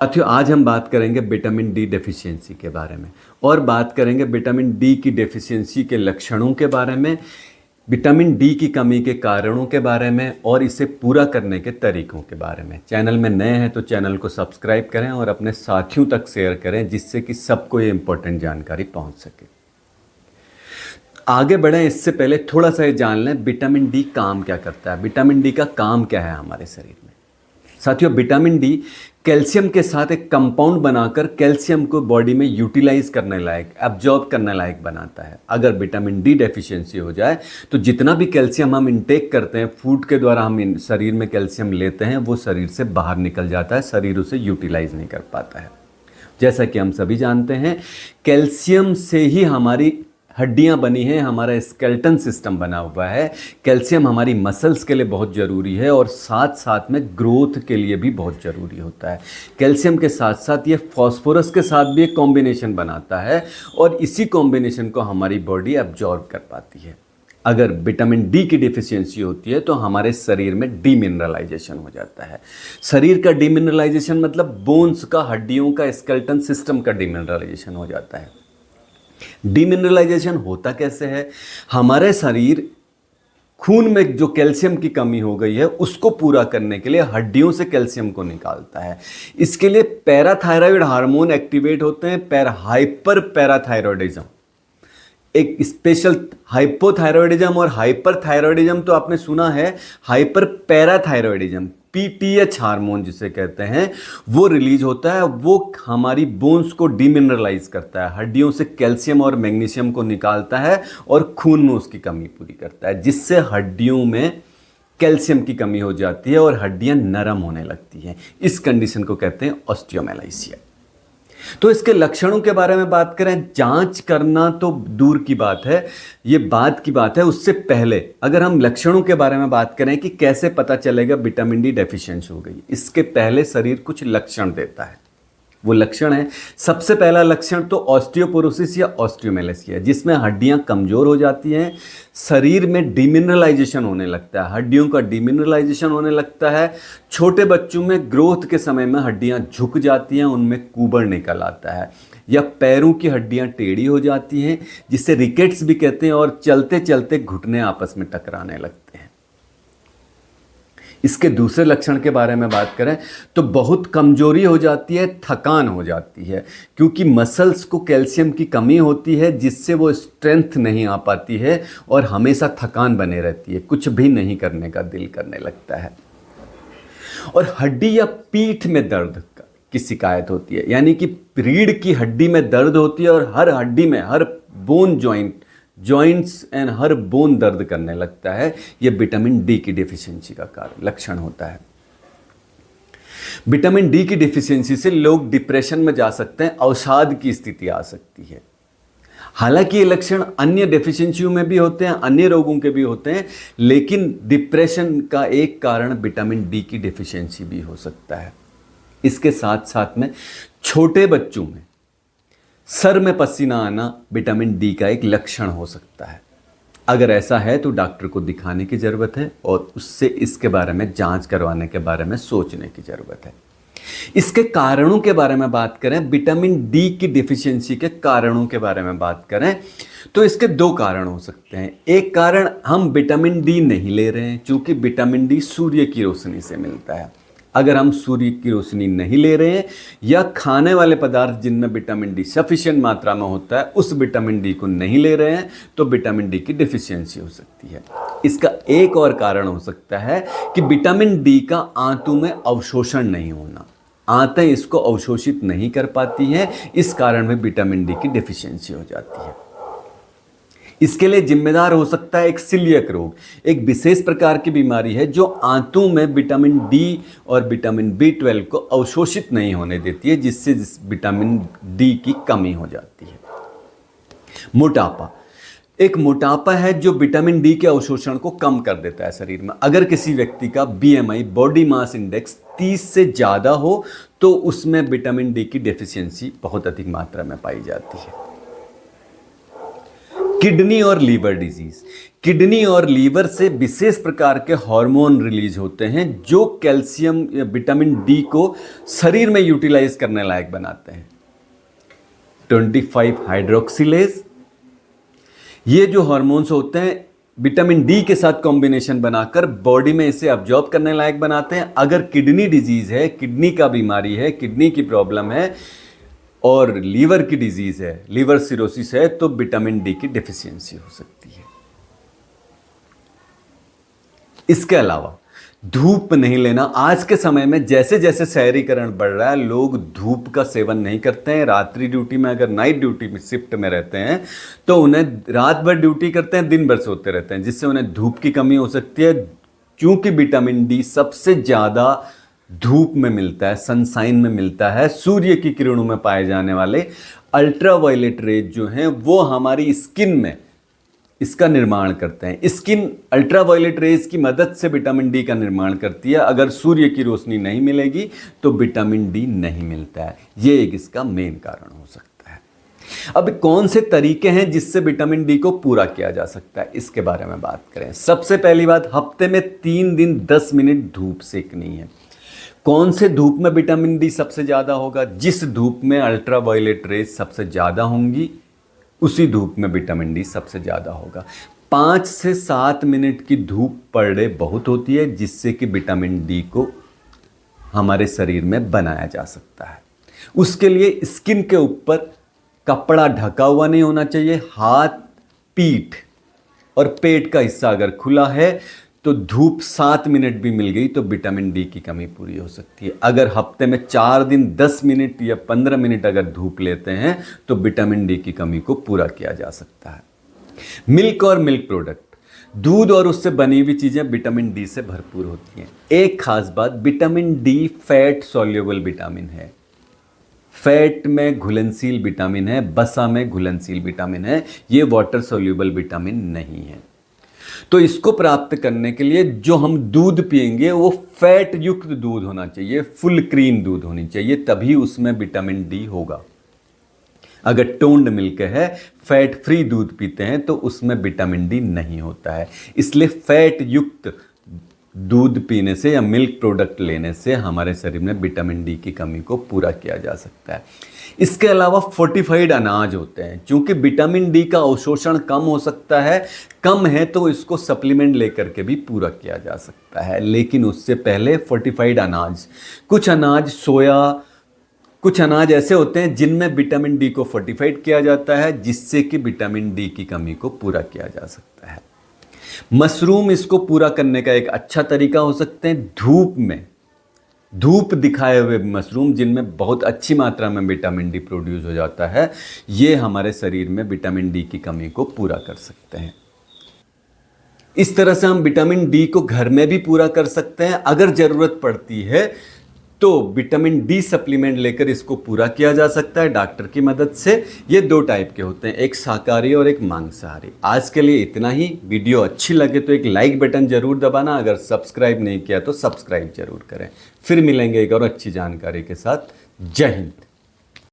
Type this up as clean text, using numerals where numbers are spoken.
साथियों, आज हम बात करेंगे विटामिन डी डेफिशिएंसी के बारे में और बात करेंगे विटामिन डी की डेफिशिएंसी के लक्षणों के बारे में, विटामिन डी की कमी के कारणों के बारे में और इसे पूरा करने के तरीकों के बारे में। चैनल में नए हैं तो चैनल को सब्सक्राइब करें और अपने साथियों तक शेयर करें जिससे कि सबको ये इंपॉर्टेंट जानकारी पहुंच सके। आगे बढ़ें इससे पहले थोड़ा सा ये जान लें विटामिन डी काम क्या करता है, विटामिन डी का काम क्या है हमारे शरीर में। साथियों, विटामिन डी कैल्शियम के साथ एक कंपाउंड बनाकर कैल्शियम को बॉडी में यूटिलाइज करने लायक, एब्जॉर्ब करने लायक बनाता है। अगर विटामिन डी डेफिशिएंसी हो जाए तो जितना भी कैल्शियम हम इंटेक करते हैं, फूड के द्वारा हम शरीर में कैल्शियम लेते हैं, वो शरीर से बाहर निकल जाता है, शरीर उसे यूटिलाइज नहीं कर पाता है। जैसा कि हम सभी जानते हैं, कैल्शियम से ही हमारी हड्डियां बनी हैं, हमारा स्केलेटन सिस्टम बना हुआ है। कैल्शियम हमारी मसल्स के लिए बहुत ज़रूरी है और साथ साथ में ग्रोथ के लिए भी बहुत ज़रूरी होता है। कैल्शियम के साथ साथ ये फॉस्फोरस के साथ भी एक कॉम्बिनेशन बनाता है और इसी कॉम्बिनेशन को हमारी बॉडी एब्जॉर्ब कर पाती है। अगर विटामिन डी की डिफिशियंसी होती है तो हमारे शरीर में डीमिनरलाइजेशन हो जाता है। शरीर का डीमिनरलाइजेशन मतलब बोन्स का, हड्डियों का, स्केलेटन सिस्टम का डीमिनरलाइजेशन हो जाता है। डीमिनरलाइजेशन होता कैसे है? हमारे शरीर खून में जो कैल्शियम की कमी हो गई है उसको पूरा करने के लिए हड्डियों से कैल्शियम को निकालता है। इसके लिए पैराथायरॉयड हार्मोन एक्टिवेट होते हैं, हाइपर पैराथायरॉयडिज्म, एक स्पेशल हाइपोथायरॉयडिज्म और हाइपरथायरॉयडिज्म तो आपने सुना है। हाइपर पैराथायरॉयडिज्म, पीटीएच हार्मोन जिसे कहते हैं, वो रिलीज होता है। वो हमारी बोन्स को डीमिनरलाइज करता है, हड्डियों से कैल्शियम और मैग्नीशियम को निकालता है और खून में उसकी कमी पूरी करता है, जिससे हड्डियों में कैल्शियम की कमी हो जाती है और हड्डियां नरम होने लगती हैं। इस कंडीशन को कहते हैं ऑस्टियोमेलाइसिया। तो इसके लक्षणों के बारे में बात करें, जांच करना तो दूर की बात है, ये बात की बात है। उससे पहले अगर हम लक्षणों के बारे में बात करें कि कैसे पता चलेगा विटामिन डी डेफिशिएंसी हो गई, इसके पहले शरीर कुछ लक्षण देता है। वो लक्षण है, सबसे पहला लक्षण तो ऑस्टियोपोरोसिस या ऑस्टियोमेलासिया, जिसमें हड्डियां कमजोर हो जाती हैं, शरीर में डिमिनरलाइजेशन होने लगता है, हड्डियों का डिमिनरलाइजेशन होने लगता है। छोटे बच्चों में ग्रोथ के समय में हड्डियां झुक जाती हैं, उनमें कुबर निकल आता है, या पैरों की हड्डियां टेढ़ी हो जाती हैं जिसे रिकेट्स भी कहते हैं, और चलते चलते घुटने आपस में टकराने लगते हैं। इसके दूसरे लक्षण के बारे में बात करें तो बहुत कमजोरी हो जाती है, थकान हो जाती है, क्योंकि मसल्स को कैल्शियम की कमी होती है जिससे वो स्ट्रेंथ नहीं आ पाती है और हमेशा थकान बने रहती है, कुछ भी नहीं करने का दिल करने लगता है। और हड्डी या पीठ में दर्द की शिकायत होती है, यानी कि रीढ़ की हड्डी में दर्द होती है और हर हड्डी में, हर बोन जॉइंट्स एंड हर बोन दर्द करने लगता है। यह विटामिन डी की डिफिशियंसी का कारण लक्षण होता है। विटामिन डी की डिफिशियंसी से लोग डिप्रेशन में जा सकते हैं, अवसाद की स्थिति आ सकती है। हालांकि ये लक्षण अन्य डेफिशिएंसियों में भी होते हैं, अन्य रोगों के भी होते हैं, लेकिन डिप्रेशन का एक कारण विटामिन डी की डिफिशियंसी भी हो सकता है। इसके साथ साथ में छोटे बच्चों में सर में पसीना आना विटामिन डी का एक लक्षण हो सकता है। अगर ऐसा है तो डॉक्टर को दिखाने की ज़रूरत है और उससे इसके बारे में जांच करवाने के बारे में सोचने की ज़रूरत है। इसके कारणों के बारे में बात करें, विटामिन डी की डिफिशियंसी के कारणों के बारे में बात करें तो इसके दो कारण हो सकते हैं। एक कारण, हम विटामिन डी नहीं ले रहे हैं, क्योंकि विटामिन डी सूर्य की रोशनी से मिलता है। अगर हम सूर्य की रोशनी नहीं ले रहे हैं या खाने वाले पदार्थ जिनमें विटामिन डी सफिशिएंट मात्रा में होता है उस विटामिन डी को नहीं ले रहे हैं तो विटामिन डी की डिफिशियंसी हो सकती है। इसका एक और कारण हो सकता है कि विटामिन डी का आंतों में अवशोषण नहीं होना, आंतें इसको अवशोषित नहीं कर पाती हैं, इस कारण में विटामिन डी की डिफिशियंसी हो जाती है। इसके लिए जिम्मेदार हो सकता है एक सीलियक रोग, एक विशेष प्रकार की बीमारी है जो आंतों में विटामिन डी और विटामिन B12 को अवशोषित नहीं होने देती है, जिससे विटामिन डी की कमी हो जाती है। मोटापा एक मोटापा है जो विटामिन डी के अवशोषण को कम कर देता है शरीर में। अगर किसी व्यक्ति का BMI, बॉडी मास इंडेक्स 30 से ज़्यादा हो तो उसमें विटामिन डी की डेफिशिएंसी बहुत अधिक मात्रा में पाई जाती है। किडनी और लीवर डिजीज। किडनी और लीवर से विशेष प्रकार के हार्मोन रिलीज होते हैं जो कैल्शियम या विटामिन डी को शरीर में यूटिलाइज करने लायक बनाते हैं। 25 हाइड्रोक्सिलेज, ये जो हार्मोन्स होते हैं विटामिन डी के साथ कॉम्बिनेशन बनाकर बॉडी में इसे अब्जॉर्ब करने लायक बनाते हैं। अगर किडनी डिजीज है, किडनी का बीमारी है, किडनी की प्रॉब्लम है और लीवर की डिजीज है, लीवर सिरोसिस है, तो विटामिन डी की डेफिशिएंसी हो सकती है। इसके अलावा धूप नहीं लेना। आज के समय में जैसे जैसे शहरीकरण बढ़ रहा है, लोग धूप का सेवन नहीं करते हैं। रात्रि ड्यूटी में, अगर नाइट ड्यूटी में शिफ्ट में रहते हैं तो उन्हें रात भर ड्यूटी करते हैं, दिन भर सोते रहते हैं, जिससे उन्हें धूप की कमी हो सकती है। क्योंकि विटामिन डी सबसे ज़्यादा धूप में मिलता है, सनसाइन में मिलता है। सूर्य की किरणों में पाए जाने वाले अल्ट्रावायलेट रेज जो हैं वो हमारी स्किन में इसका निर्माण करते हैं। स्किन अल्ट्रावायलेट रेज की मदद से विटामिन डी का निर्माण करती है। अगर सूर्य की रोशनी नहीं मिलेगी तो विटामिन डी नहीं मिलता है। ये एक इसका मेन कारण हो सकता है। अब कौन से तरीके हैं जिससे विटामिन डी को पूरा किया जा सकता है, इसके बारे में बात करें। सबसे पहली बात, हफ्ते में 3 दिन 10 मिनट धूप सेकनी है। कौन से धूप में विटामिन डी सबसे ज़्यादा होगा? जिस धूप में अल्ट्रावायलेट रेज सबसे ज़्यादा होंगी उसी धूप में विटामिन डी सबसे ज़्यादा होगा। 5 से 7 मिनट की धूप पर डे बहुत होती है, जिससे कि विटामिन डी को हमारे शरीर में बनाया जा सकता है। उसके लिए स्किन के ऊपर कपड़ा ढका हुआ नहीं होना चाहिए। हाथ, पीठ और पेट का हिस्सा अगर खुला है तो धूप 7 मिनट भी मिल गई तो विटामिन डी की कमी पूरी हो सकती है। अगर हफ्ते में 4 दिन 10 मिनट या 15 मिनट अगर धूप लेते हैं तो विटामिन डी की कमी को पूरा किया जा सकता है। मिल्क और मिल्क प्रोडक्ट, दूध और उससे बनी हुई चीज़ें विटामिन डी से भरपूर होती हैं। एक खास बात, vitamin D fat soluble vitamin है। फैट में घुलनशील विटामिन है, वसा में घुलनशील विटामिन है। ये वाटर सॉल्युबल विटामिन नहीं है। तो इसको प्राप्त करने के लिए जो हम दूध पिएंगे वो फैट युक्त दूध होना चाहिए, फुल क्रीम दूध होनी चाहिए, तभी उसमें विटामिन डी होगा। अगर टोन्ड मिल्क है, फैट फ्री दूध पीते हैं तो उसमें विटामिन डी नहीं होता है। इसलिए फैट युक्त दूध पीने से या मिल्क प्रोडक्ट लेने से हमारे शरीर में विटामिन डी की कमी को पूरा किया जा सकता है। इसके अलावा फोर्टिफाइड अनाज होते हैं। चूंकि विटामिन डी का अवशोषण कम हो सकता है, कम है, तो इसको सप्लीमेंट लेकर के भी पूरा किया जा सकता है। लेकिन उससे पहले फोर्टिफाइड अनाज, कुछ अनाज सोया, कुछ अनाज ऐसे होते हैं जिनमें विटामिन डी को फोर्टिफाइड किया जाता है, जिससे कि विटामिन डी की कमी को पूरा किया जा सकता है। मशरूम इसको पूरा करने का एक अच्छा तरीका हो सकते हैं। धूप में, धूप दिखाए हुए मशरूम जिनमें बहुत अच्छी मात्रा में विटामिन डी प्रोड्यूस हो जाता है, ये हमारे शरीर में विटामिन डी की कमी को पूरा कर सकते हैं। इस तरह से हम विटामिन डी को घर में भी पूरा कर सकते हैं। अगर ज़रूरत पड़ती है तो विटामिन डी सप्लीमेंट लेकर इसको पूरा किया जा सकता है डॉक्टर की मदद से। ये 2 टाइप के होते हैं, एक शाकाहारी और एक मांसाहारी। आज के लिए इतना ही। वीडियो अच्छी लगे तो एक लाइक बटन जरूर दबाना। अगर सब्सक्राइब नहीं किया तो सब्सक्राइब जरूर करें। फिर मिलेंगे एक और अच्छी जानकारी के साथ। जय हिंद।